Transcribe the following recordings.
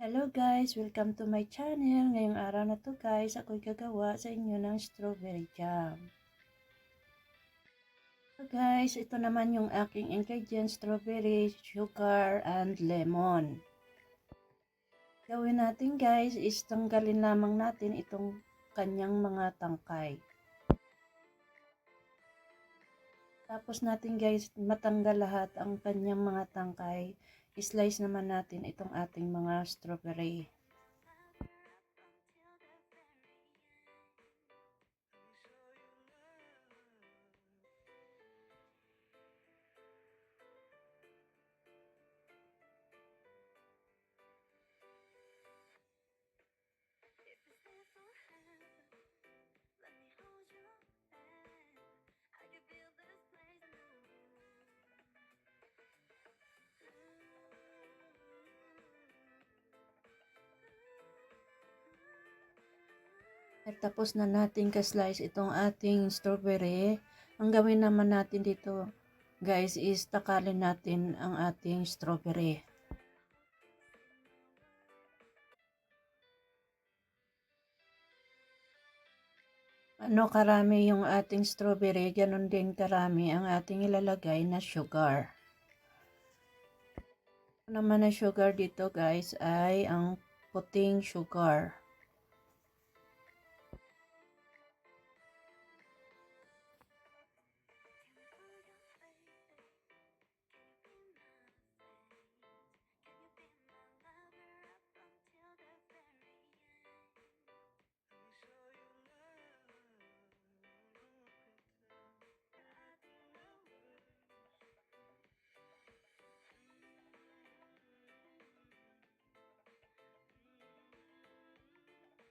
Hello guys! Welcome to my channel. Ngayong araw na to guys, ako'y gagawa sa inyo ng strawberry jam. So guys, ito naman yung aking ingredients: strawberry, sugar, and lemon. Gawin natin guys is tanggalin lamang natin itong kanyang mga tangkay. Tapos natin guys matanggal lahat ang kanyang mga tangkay, slice naman natin itong ating mga strawberry. At tapos na natin ka-slice itong ating strawberry. Ang gawin naman natin dito guys is takalin natin ang ating strawberry. Ano karami yung ating strawberry, ganun din karami ang ating ilalagay na sugar. Ano naman na sugar dito guys ay ang puting sugar.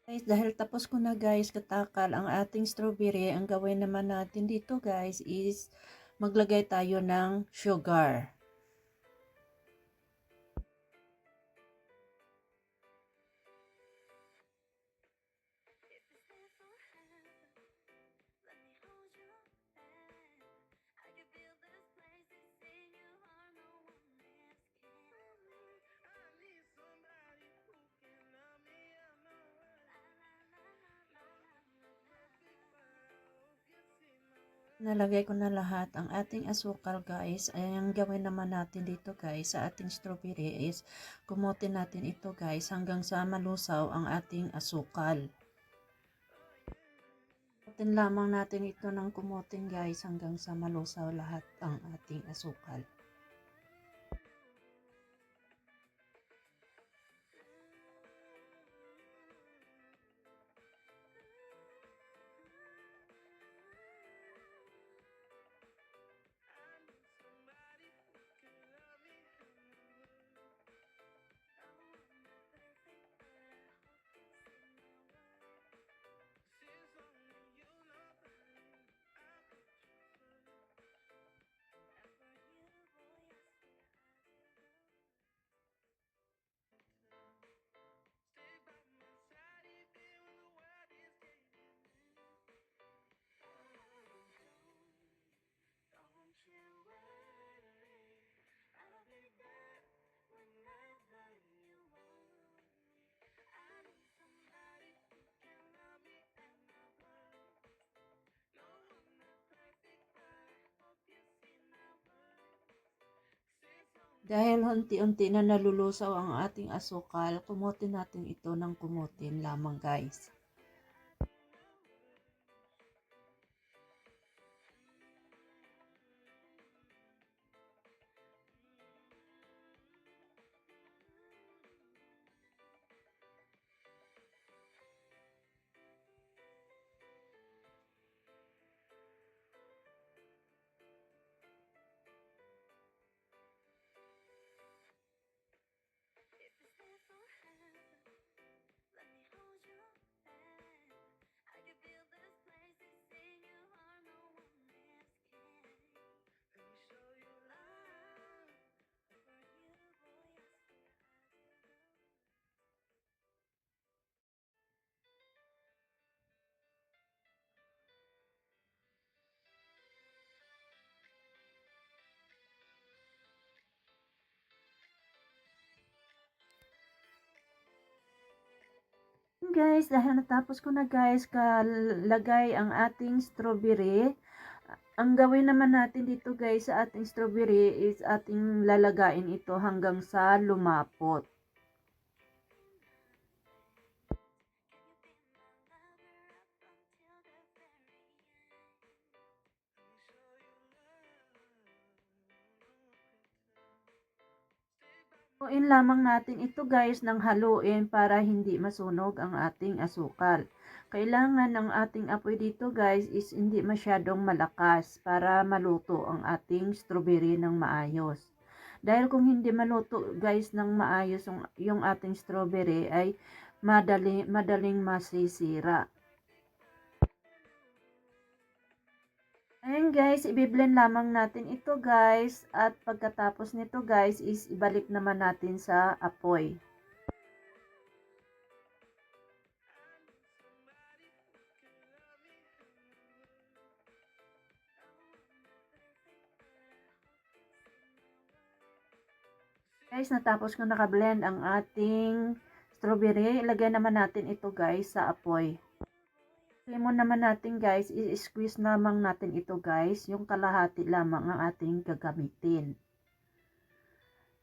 Guys, dahil tapos ko na guys katakal ang ating strawberry, ang gawin naman natin dito guys is maglagay tayo ng sugar. Nalagay ko na lahat ang ating asukal guys. Ay ang gawin naman natin dito guys sa ating strawberry is kumutin natin ito guys hanggang sa malusaw ang ating asukal. Kumutin lamang natin ito ng kumutin guys hanggang sa malusaw lahat ang ating asukal. Dahil unti-unti na nalulusaw ang ating asukal, kumutin natin ito ng kumutin lamang guys. Guys, dahil natapos ko na guys kalagay ang ating strawberry, ang gawin naman natin dito guys sa ating strawberry is ating lalagain ito hanggang sa lumapot. Haluin lamang natin ito guys ng haluin para hindi masunog ang ating asukal. Kailangan ng ating apoy dito guys is hindi masyadong malakas para maluto ang ating strawberry ng maayos. Dahil kung hindi maluto guys ng maayos yung ating strawberry ay madaling masisira. Ayan guys, i-blend lamang natin ito guys at pagkatapos nito guys is ibalik naman natin sa apoy. Guys, natapos ko naka-blend ang ating strawberry, ilagay naman natin ito guys sa apoy. Lemon naman natin guys, i-squeeze lamang natin ito guys, yung kalahati lamang ang ating gagamitin.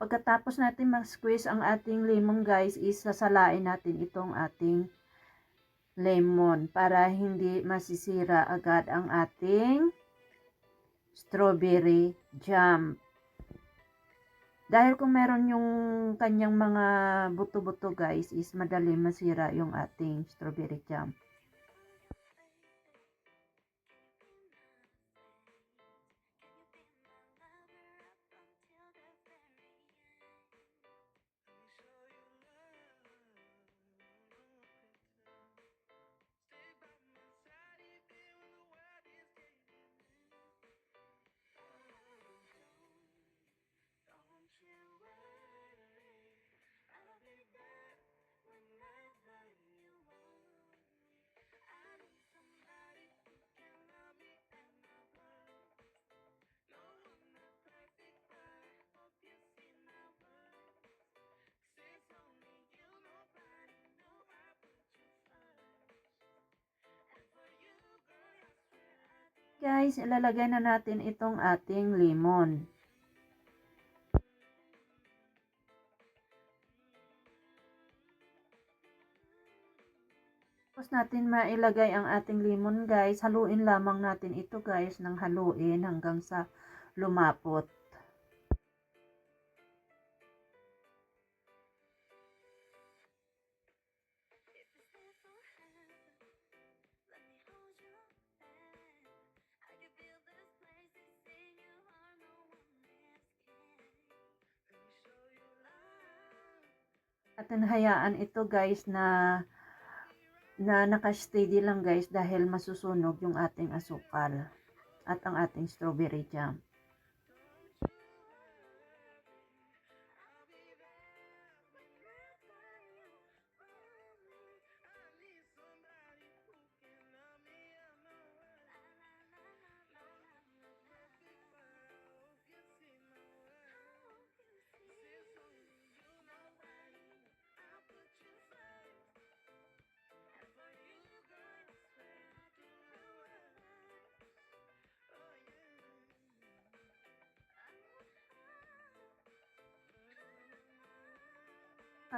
Pagkatapos natin mag-squeeze ang ating lemon guys, isasalain natin itong ating lemon para hindi masisira agad ang ating strawberry jam. Dahil kung meron yung kanyang mga buto-buto guys, is madali masira yung ating strawberry jam. Guys, ilalagay na natin itong ating lemon. Tapos natin mailagay ang ating lemon guys, haluin lamang natin ito guys ng haluin hanggang sa lumapot. At hayaan ito guys na naka-steady lang guys dahil masusunog yung ating asukal at ang ating strawberry jam.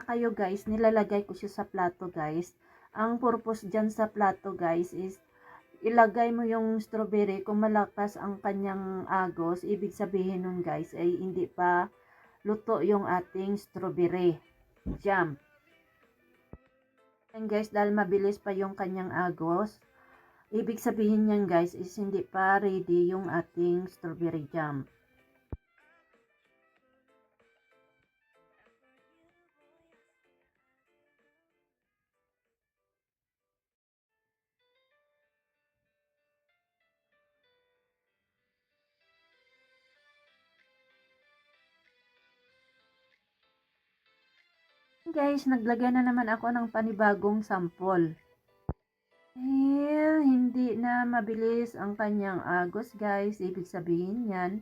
Kayo guys, nilalagay ko siya sa plato guys. Ang purpose dyan sa plato guys is ilagay mo yung strawberry kung malakas ang kanyang agos. Ibig sabihin nun guys ay hindi pa luto yung ating strawberry jam. And guys, dahil mabilis pa yung kanyang agos, ibig sabihin niyan guys is hindi pa ready yung ating strawberry jam. Guys, naglagay na naman ako ng panibagong sample. Hindi na mabilis ang kanyang agos guys. Ibig sabihin yan,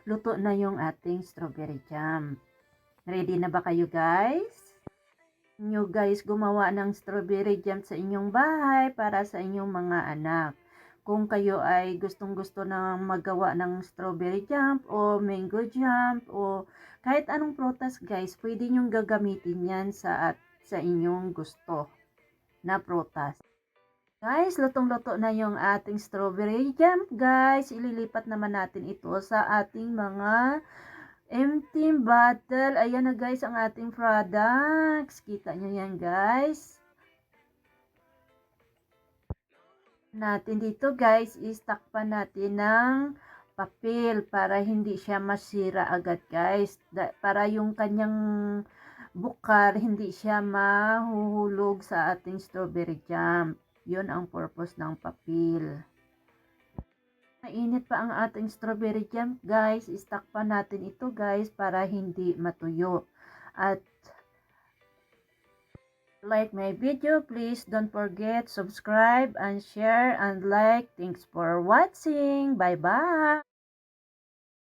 luto na yung ating strawberry jam. Ready na ba kayo guys? nyo guys gumawa ng strawberry jam sa inyong bahay para sa inyong mga anak. Kung kayo ay gustong-gusto na magawa ng strawberry jam o mango jam o kahit anong prutas guys, pwede nyong gagamitin yan sa inyong gusto na prutas. Guys, lutong-luto na yung ating strawberry jam guys. Ililipat naman natin ito sa ating mga empty bottle. Ayan na guys ang ating products. Kita nyo yan guys. Natin dito guys, istakpan natin ng papel para hindi siya masira agad guys. Para yung kanyang bukar hindi siya mahuhulog sa ating strawberry jam. Yun ang purpose ng papel. Mainit pa ang ating strawberry jam guys, istakpan natin ito guys para hindi matuyo. At like my video, please don't forget subscribe and share and like. Thanks for watching. Bye bye.